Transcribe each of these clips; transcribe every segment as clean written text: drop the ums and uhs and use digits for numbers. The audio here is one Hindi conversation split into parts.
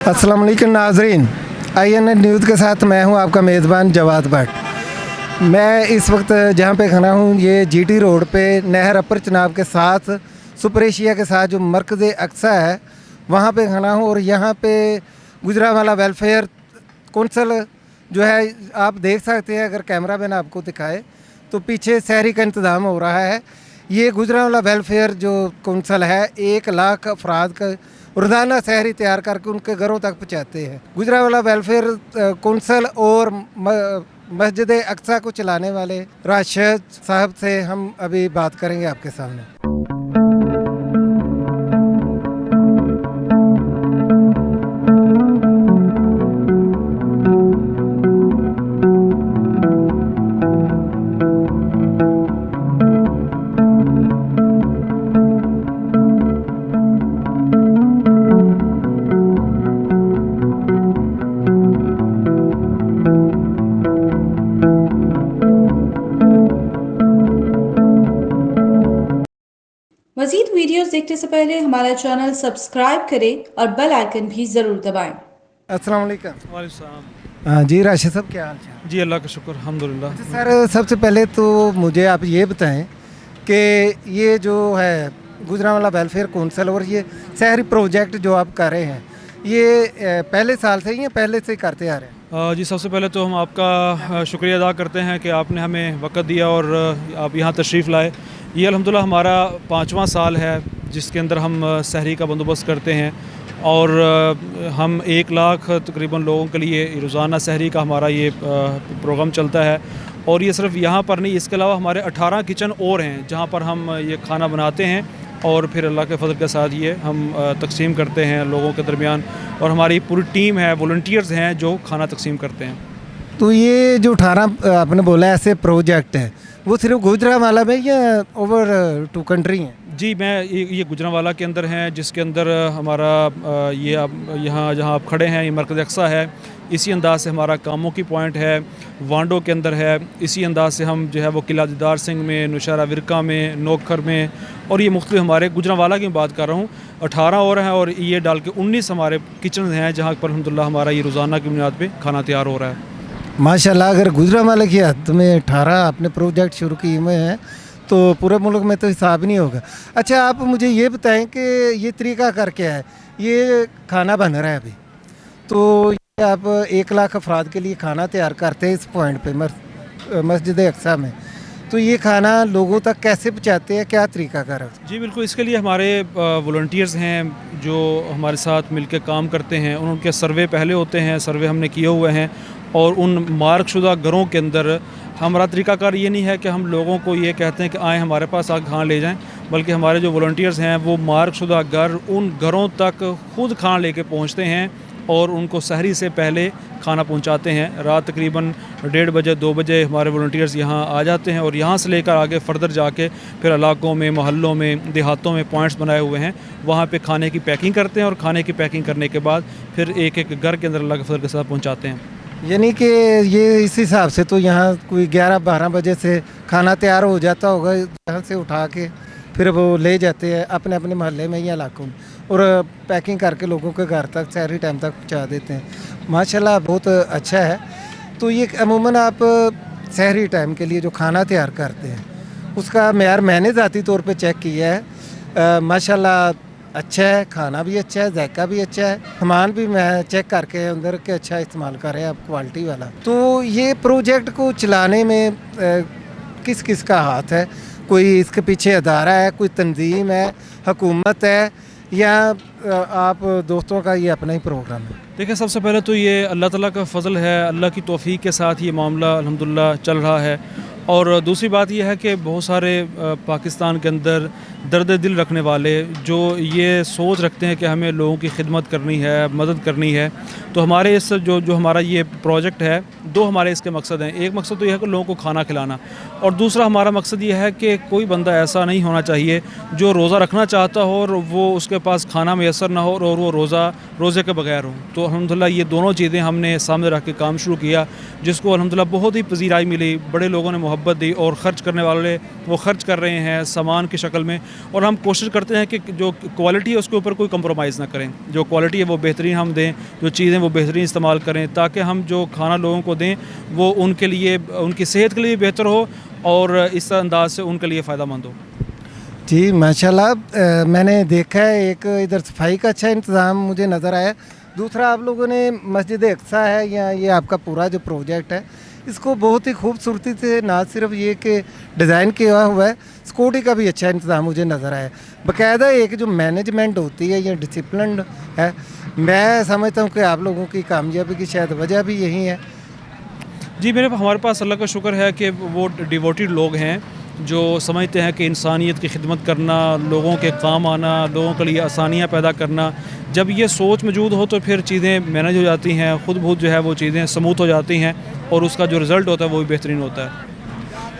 अस्सलाम वालेकुम नाज़रीन, INN न्यूज़ के साथ मैं हूं आपका मेज़बान जवाद भट्ट। मैं इस वक्त जहां पे खड़ा हूं ये GT रोड पे नहर अपर चनाब के साथ सुपर एशिया के साथ जो मरकज़ अक्सा है वहां पे खड़ा हूं। और यहां पे गुजरांवाला वेलफेयर कौंसल जो है आप देख सकते हैं, अगर कैमरा मैन आपको दिखाए तो पीछे सहरी का इंतज़ाम हो रहा है। ये गुजरांवाला वेलफेयर जो कौंसल है 1 लाख अफराद का रोज़ाना सहरी तैयार करके उनके घरों तक पहुँचाते हैं। गुजरांवाला वेलफेयर कौंसल और मस्जिद अक्सा को चलाने वाले राशिद साहब से हम अभी बात करेंगे आपके सामने। मज़ीद वीडियोस देखने से पहले हमारा चैनल सब्सक्राइब करें और बेल आइकन भी ज़रूर दबाएं। अस्सलाम वालेकुम। वालेकुम। हाँ जी राशिद साहब, क्या हाल चाल? जी अल्लाह का शुक्र अल्हम्दुलिल्लाह। सर सबसे पहले तो मुझे आप ये बताएं कि ये जो है गुजरांवाला वेलफेयर कौंसल और ये शहरी प्रोजेक्ट जो आप कर रहे हैं ये पहले साल से ही या पहले से करते आ रहे हैं? जी सबसे पहले तो हम आपका शुक्रिया अदा करते हैं कि आपने हमें वक़्त दिया और आप यहाँ तशरीफ़ लाए। ये अल्हम्दुलिल्लाह हमारा 5वां साल है जिसके अंदर हम सहरी का बंदोबस्त करते हैं और हम 1 लाख तकरीबन लोगों के लिए रोज़ाना सहरी का हमारा ये प्रोग्राम चलता है। और ये सिर्फ यहाँ पर नहीं, इसके अलावा हमारे 18 किचन और हैं जहाँ पर हम ये खाना बनाते हैं और फिर अल्लाह के फजल के साथ ये हम तकसीम करते हैं लोगों के दरमियान। और हमारी पूरी टीम है, वॉलंटियर्स हैं जो खाना तकसीम करते हैं। तो ये जो 18 आपने बोला ऐसे प्रोजेक्ट है वो सिर्फ गुजरांवाला में या ओवर टू कंट्री हैं? जी मैं ये गुजरांवाला के अंदर हैं जिसके अंदर हमारा ये अब यहाँ जहाँ आप खड़े हैं ये मरकज़ अक्सा है। इसी अंदाज से हमारा कामों की पॉइंट है, वांडो के अंदर है। इसी अंदाज से हम जो है वो किला दीदार सिंह में, नुशारा विरका में, नोखर में और ये मुख्तलिफ हमारे गुजरांवाला की बात कर रहा हूँ 18 और हैं और ये डाल के 19 हमारे किचन हैं जहाँ पर अल्हम्दुलिल्लाह हमारा ये रोज़ाना की बुनियाद पर खाना तैयार हो रहा है। माशाल्लाह, अगर गुजरांवाला की हद में 18 आपने प्रोजेक्ट शुरू किए हुए हैं तो पूरे मुल्क में तो हिसाब नहीं होगा। अच्छा आप मुझे ये बताएं कि ये तरीका कर क्या है? ये खाना बन रहा है अभी, तो ये आप 1 लाख अफराद के लिए खाना तैयार करते हैं इस पॉइंट पे मस्जिद अक्सा में, तो ये खाना लोगों तक कैसे पहुँचाते हैं, क्या तरीका कर? जी बिल्कुल, इसके लिए हमारे वॉलंटियर्स हैं जो हमारे साथ मिलकर काम करते हैं। उनके सर्वे पहले होते हैं, सर्वे हमने किए हुए हैं और उन मार्कशुदा घरों के अंदर हमारा तरीकाकार ये नहीं है कि हम लोगों को ये कहते हैं कि आएँ हमारे पास आकर खाना ले जाएं, बल्कि हमारे जो वॉलंटियर्स हैं वो मार्कशुदा घर उन घरों तक खुद खाना लेके पहुंचते हैं और उनको सहरी से पहले खाना पहुंचाते हैं। रात तकरीबन 1:30 बजे 2 बजे हमारे वॉलंटियर्स यहाँ आ जाते हैं और यहाँ से लेकर आगे फर्दर जाके फिर इलाकों में, मोहल्लों में, देहातों में पॉइंट्स बनाए हुए हैं, वहाँ पे खाने की पैकिंग करते हैं और खाने की पैकिंग करने के बाद फिर एक एक घर के अंदर अल्लाह के फजल के साथ पहुँचाते हैं। यानी कि ये इस हिसाब से तो यहाँ कोई 11-12 बजे से खाना तैयार हो जाता होगा, यहाँ से उठा के फिर वो ले जाते हैं अपने अपने मोहल्ले में या इलाकों में और पैकिंग करके लोगों के घर तक सहरी टाइम तक पहुँचा देते हैं। माशाल्लाह बहुत अच्छा है। तो ये अमूमन आप सहरी टाइम के लिए जो खाना तैयार करते हैं उसका मेयार मैंने ज़ाती तौर पे चेक किया है, माशाल्लाह अच्छा है, खाना भी अच्छा है, जायका भी अच्छा है, सामान भी मैं चेक करके अंदर के अच्छा इस्तेमाल कर रहे हैं आप, क्वालिटी वाला। तो ये प्रोजेक्ट को चलाने में किस किस का हाथ है? कोई इसके पीछे अदारा है, कोई तंजीम है, हुकूमत है या आप दोस्तों का ये अपना ही प्रोग्राम है? देखिए सबसे पहले तो ये अल्लाह ताला का फ़ज़ल है, अल्लाह की तौफ़ीक़ के साथ ये मामला अल्हम्दुलिल्लाह चल रहा है। और दूसरी बात यह है कि बहुत सारे पाकिस्तान के अंदर दर्द दिल रखने वाले जो ये सोच रखते हैं कि हमें लोगों की खिदमत करनी है, मदद करनी है, तो हमारे इस जो हमारा ये प्रोजेक्ट है, 2 हमारे इसके मकसद हैं। एक मकसद तो यह है कि लोगों को खाना खिलाना और दूसरा हमारा मकसद ये है कि कोई बंदा ऐसा नहीं होना चाहिए जो रोज़ा रखना चाहता हो और वो उसके पास खाना मैसर ना हो और वो रोज़े के बगैर हो। तो अल्हम्दुलिल्लाह ये दोनों चीज़ें हमने सामने रख के काम शुरू किया जिसको अल्हम्दुलिल्लाह बहुत ही पजीराई मिली, बड़े लोगों ने मोहब्बत दी और ख़र्च करने वाले वो ख़र्च कर रहे हैं सामान की शक्ल में। और हम कोशिश करते हैं कि जो क्वालिटी है उसके ऊपर कोई कंप्रोमाइज़ ना करें, जो क्वालिटी है वो बेहतरीन हम दें, जो चीज़ें वो बेहतरीन इस्तेमाल करें, ताकि हम जो खाना लोगों को दें वो उनके लिए, उनकी सेहत के लिए बेहतर हो और इस अंदाज से उनके लिए फ़ायदा मंद हो। जी माशाल्लाह, मैंने देखा है एक इधर सफाई का अच्छा इंतज़ाम मुझे नज़र आया। दूसरा, आप लोगों ने मस्जिद अक्सा है या ये आपका पूरा जो प्रोजेक्ट है इसको बहुत ही खूबसूरती से ना सिर्फ ये कि डिज़ाइन किया हुआ है, सिक्योरिटी का भी अच्छा इंतज़ाम मुझे नज़र आया। बाकायदा एक जो मैनेजमेंट होती है ये डिसिप्लिन है। मैं समझता हूँ कि आप लोगों की कामयाबी की शायद वजह भी यही है। जी, हमारे पास अल्लाह का शुक्र है कि वो डिवोटेड लोग हैं जो समझते हैं कि इंसानियत की खिदमत करना, लोगों के काम आना, लोगों के लिए आसानियाँ पैदा करना, जब ये सोच मौजूद हो तो फिर चीज़ें मैनेज हो जाती हैं, खुद बहुत जो है वो चीज़ें स्मूथ हो जाती हैं और उसका जो रिज़ल्ट होता है वो भी बेहतरीन होता है।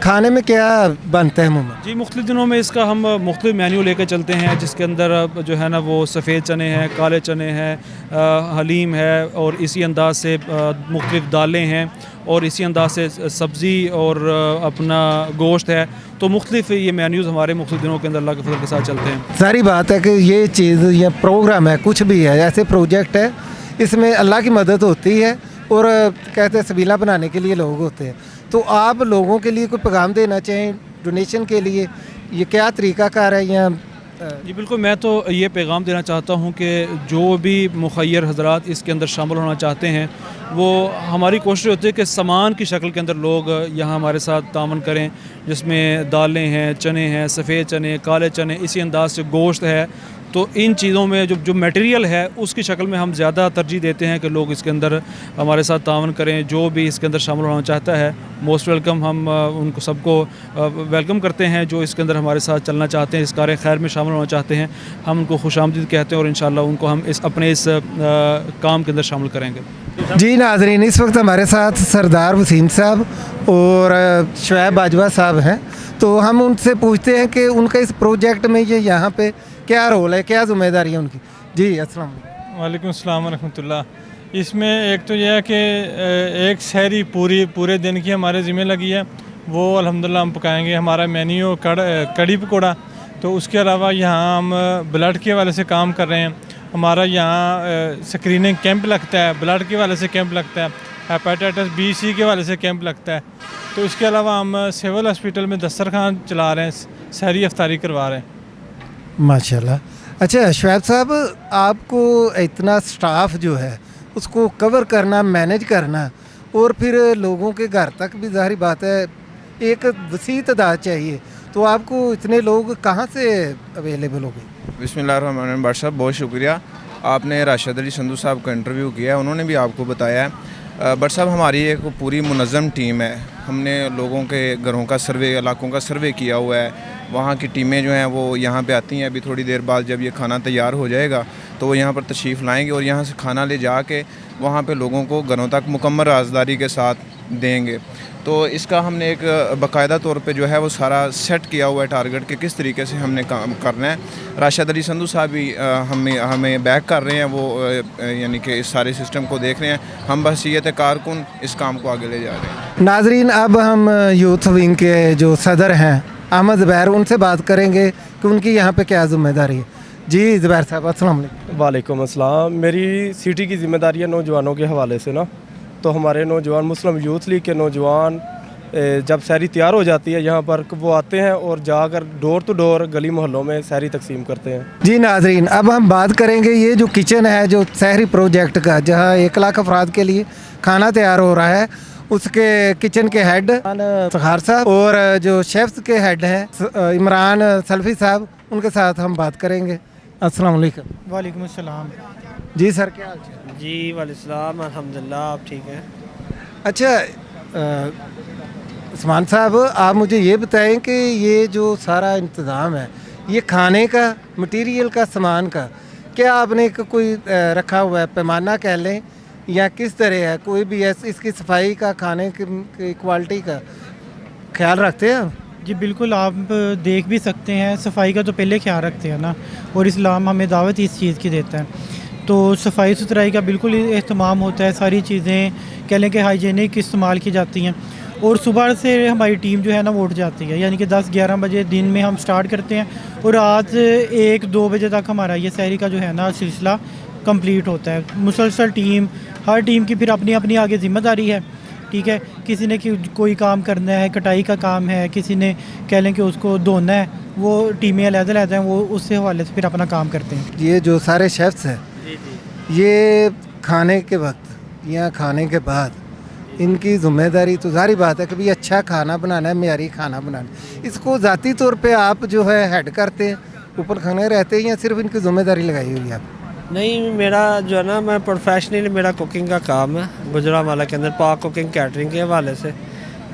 खाने में क्या बनता है मुँह? जी, मुख्तलिफ़ दिनों में इसका हम मुख्तलिफ़ मेन्यू लेकर चलते हैं, जिसके अंदर जो है ना वो सफ़ेद चने हैं, काले चने हैं, हलीम है और इसी अंदाज से मुख्तलिफ़ दालें हैं और इसी अंदाज से सब्ज़ी और अपना गोश्त है। तो मुख्तलिफ़ ये मेन्यूज़ हमारे मुख्तलिफ़ दिनों के अंदर अल्लाह के फज़ल के साथ चलते हैं। सारी बात है कि ये चीज़ या प्रोग्राम है, कुछ भी है, ऐसे प्रोजेक्ट है, इसमें अल्लाह की मदद होती है और कहते हैं सबीला बनाने के लिए लोग होते हैं। तो आप लोगों के लिए कोई पैगाम देना चाहें डोनेशन के लिए, ये क्या तरीक़ाकार है या? जी बिल्कुल, मैं तो ये पैगाम देना चाहता हूँ कि जो भी मुखय्यर हज़रात इसके अंदर शामिल होना चाहते हैं वो हमारी कोशिश होती है कि सामान की शक्ल के अंदर लोग यहाँ हमारे साथ तामन करें, जिसमें दालें हैं, चने हैं, सफ़ेद चने, काले चने, इसी अंदाज से गोश्त है। तो इन चीज़ों में जो मटेरियल है उसकी शक्ल में हम ज़्यादा तरजीह देते हैं कि लोग इसके अंदर हमारे साथ तावन करें। जो भी इसके अंदर शामिल होना चाहता है मोस्ट वेलकम, हम उनको सबको वेलकम करते हैं। जो इसके अंदर हमारे साथ चलना चाहते हैं, इस कार खैर में शामिल होना चाहते हैं, हम उनको खुशामदीद कहते हैं और इंशाअल्लाह उनको हम अपने इस काम के अंदर शामिल करेंगे। जी नाज़रीन, इस वक्त हमारे साथ सरदार वसीम साहब और शुएब बाजवा साहब हैं, तो हम उनसे पूछते हैं कि उनका इस प्रोजेक्ट में ये यहाँ पे क्या रोल है, क्या ज़िम्मेदारी है उनकी। जी अस्सलाम वालेकुम अस्सलाम रहमतुल्लाह। इसमें एक तो यह है कि एक सहरी पूरे दिन की हमारे ज़िम्मे लगी है, वो अल्हम्दुलिल्लाह हम पकाएंगे। हमारा मेन्यू कड़ी पकौड़ा, तो उसके अलावा यहाँ हम ब्लड के हवाले से काम कर रहे हैं। हमारा यहाँ स्क्रीनिंग कैंप लगता है, ब्लड के हवाले से कैंप लगता है, हेपेटाइटिस बी सी के हवाले से कैंप लगता है। तो इसके अलावा हम सिविल हॉस्पिटल में दस्तरखान चला रहे हैं, सहरी अफ्तारी करवा रहे हैं। माशाल्लाह। अच्छा शुएब साहब, आपको इतना स्टाफ जो है उसको कवर करना, मैनेज करना और फिर लोगों के घर तक भी, ज़ाहिर बात है एक वसी तादाद चाहिए, तो आपको इतने लोग कहाँ से अवेलेबल हो गए? बिस्मिल्लाहिर्रहमानिर्रहीम। बादशाह साहब बहुत शुक्रिया, आपने राशिद अली संधू साहब का इंटरव्यू किया, उन्होंने भी आपको बताया है। बट साहब हमारी एक पूरी मुनज़्ज़म टीम है, हमने लोगों के घरों का सर्वे, इलाकों का सर्वे किया हुआ है। वहाँ की टीमें जो हैं वो यहाँ पे आती हैं। अभी थोड़ी देर बाद जब ये खाना तैयार हो जाएगा तो वो यहाँ पर तशरीफ़ लाएंगे और यहाँ से खाना ले जा के वहाँ पे लोगों को घरों तक मुकम्मल राज़दारी के साथ देंगे। तो इसका हमने एक बाकायदा तौर पे जो है वो सारा सेट किया हुआ है टारगेट के किस तरीके से हमने काम करना है। राशिद अली संधू साहब भी हमें बैक कर रहे हैं, वो यानी कि इस सारे सिस्टम को देख रहे हैं। हम बस ये कारकुन इस काम को आगे ले जा रहे हैं। नाजरीन, अब हम यूथ विंग के जो सदर हैं अहमद ज़ुबैर, उनसे बात करेंगे कि उनकी यहाँ पे क्या ज़िम्मेदारी है। जी ज़ुबैर साहब अस्सलाम वालेकुम। वालेकुम अस्सलाम। मेरी सिटी की ज़िम्मेदारी है नौजवानों के हवाले से ना, तो हमारे नौजवान मुस्लिम यूथ लीग के नौजवान जब सहरी तैयार हो जाती है यहाँ पर, वो आते हैं और जाकर डोर टू डोर गली मोहल्लों में सहरी तकसीम करते हैं। जी नाजरीन, अब हम बात करेंगे ये जो किचन है जो सहरी प्रोजेक्ट का, जहाँ 1 लाख अफराद के लिए खाना तैयार हो रहा है, उसके किचन के हेड सखार साहब और जो शेफ्स के हेड हैं इमरान सल्फी साहब, उनके साथ हम बात करेंगे। अस्सलाम वालेकुम। वालेकुम अस्सलाम। जी सर, क्या हाल चाल? जी वालेकुम अल्हम्दुलिल्लाह, आप ठीक हैं? अच्छा उस्मान साहब, आप मुझे ये बताएं कि ये जो सारा इंतज़ाम है, ये खाने का, मटेरियल का, सामान का, क्या आपने कोई रखा हुआ है पैमाना कह लें या किस तरह है? कोई भी है इसकी सफाई का, खाने की क्वालिटी का ख्याल रखते हैं? जी बिल्कुल, आप देख भी सकते हैं, सफाई का तो पहले ख्याल रखते हैं ना, और इस्लाम हमें दावत इस चीज़ की देता है। तो सफाई सुथराई का बिल्कुल एहतमाम होता है, सारी चीज़ें कह लें कि हाइजीनिक इस्तेमाल की जाती हैं। और सुबह से हमारी टीम जो है ना वो उठ जाती है, यानी कि 10-11 बजे दिन में हम स्टार्ट करते हैं और रात 1-2 बजे तक हमारा ये सहरी का जो है ना सिलसिला कंप्लीट होता है। मुसलसल टीम, हर टीम की फिर अपनी अपनी आगे ज़िम्मेदारी है, ठीक है। किसी ने कोई काम करना है, कटाई का काम है, किसी ने कह लें कि उसको धोना है, वो टीमें अलग-अलग हैं, वो उससे हवाले से फिर अपना काम करते हैं। ये जो सारे शेफ्स हैं, ये खाने के वक्त या खाने के बाद इनकी ज़िम्मेदारी तो जारी बात है कि भाई अच्छा खाना बनाना है, मेयारी खाना बनाना है। इसको ज़ाती तौर पे आप जो है हेड करते हैं, ऊपर खाने रहते हैं, या सिर्फ इनकी ज़िम्मेदारी लगाई हुई है आप? नहीं, मेरा जो है ना, मैं प्रोफेशनली मेरा कुकिंग का काम है गुजरांवाला के अंदर, पाक कुकिंग कैटरिंग के हवाले से,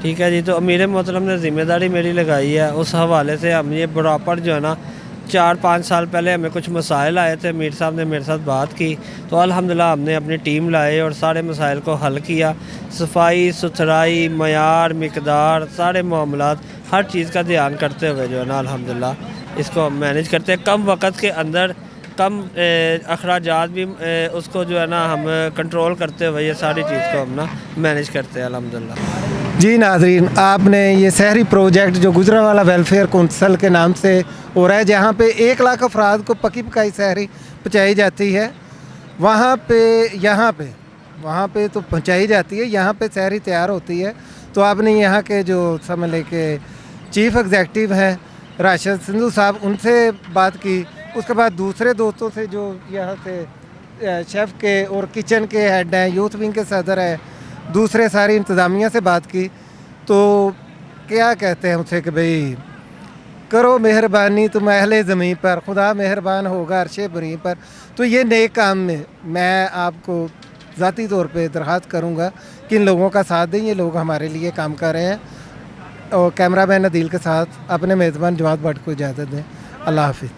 ठीक है जी। तो अमीर मोहतरम ने ज़िम्मेदारी मेरी लगाई है, उस हवाले से हम ये प्रॉपर जो है ना 4-5 साल पहले हमें कुछ मसाइल आए थे, मीर साहब ने मेरे साथ बात की, तो अल्हम्दुलिल्लाह हमने अपनी टीम लाए और सारे मसाइल को हल किया। सफाई सुथराई, मयार, मिकदार, सारे मामलात, हर चीज़ का ध्यान करते हुए जो है ना अल्हम्दुलिल्लाह इसको हम मैनेज करते हैं। कम वक्त के अंदर कम अखराजात भी उसको जो है ना हम कंट्रोल करते हुए ये सारी चीज़ को हम ना मैनेज करते हैं अल्हम्दुलिल्लाह। जी नाज़रीन, आपने ये शहरी प्रोजेक्ट जो गुजरांवाला वेलफेयर कौंसल के नाम से हो रहा है, जहाँ पे 1 लाख अफराद को पकी पकाई शहरी पहुँचाई जाती है, वहाँ पे तो पहुँचाई जाती है, यहाँ पे शहरी तैयार होती है। तो आपने यहाँ के जो समझ लें कि चीफ़ एग्जेक्टिव हैं राशिद सिंधु साहब, उनसे बात की। उसके बाद दूसरे दोस्तों से जो यहाँ से शेफ़ के और किचन के हेड हैं, यूथ विंग के सदर हैं, दूसरे सारी इंतज़ामिया से बात की। तो क्या कहते हैं उनसे कि भाई करो मेहरबानी तुम अहले ज़मीं पर, खुदा मेहरबान होगा अर्शे बरी पर। तो ये नए काम में मैं आपको ज़ाती तौर पे दरख्वास्त करूँगा कि इन लोगों का साथ दें, ये लोग हमारे लिए काम कर रहे हैं। और कैमरा मैन अदील के साथ अपने मेज़बान जवाद भट्ट को इजाज़त दें। अल्लाह हाफिज़।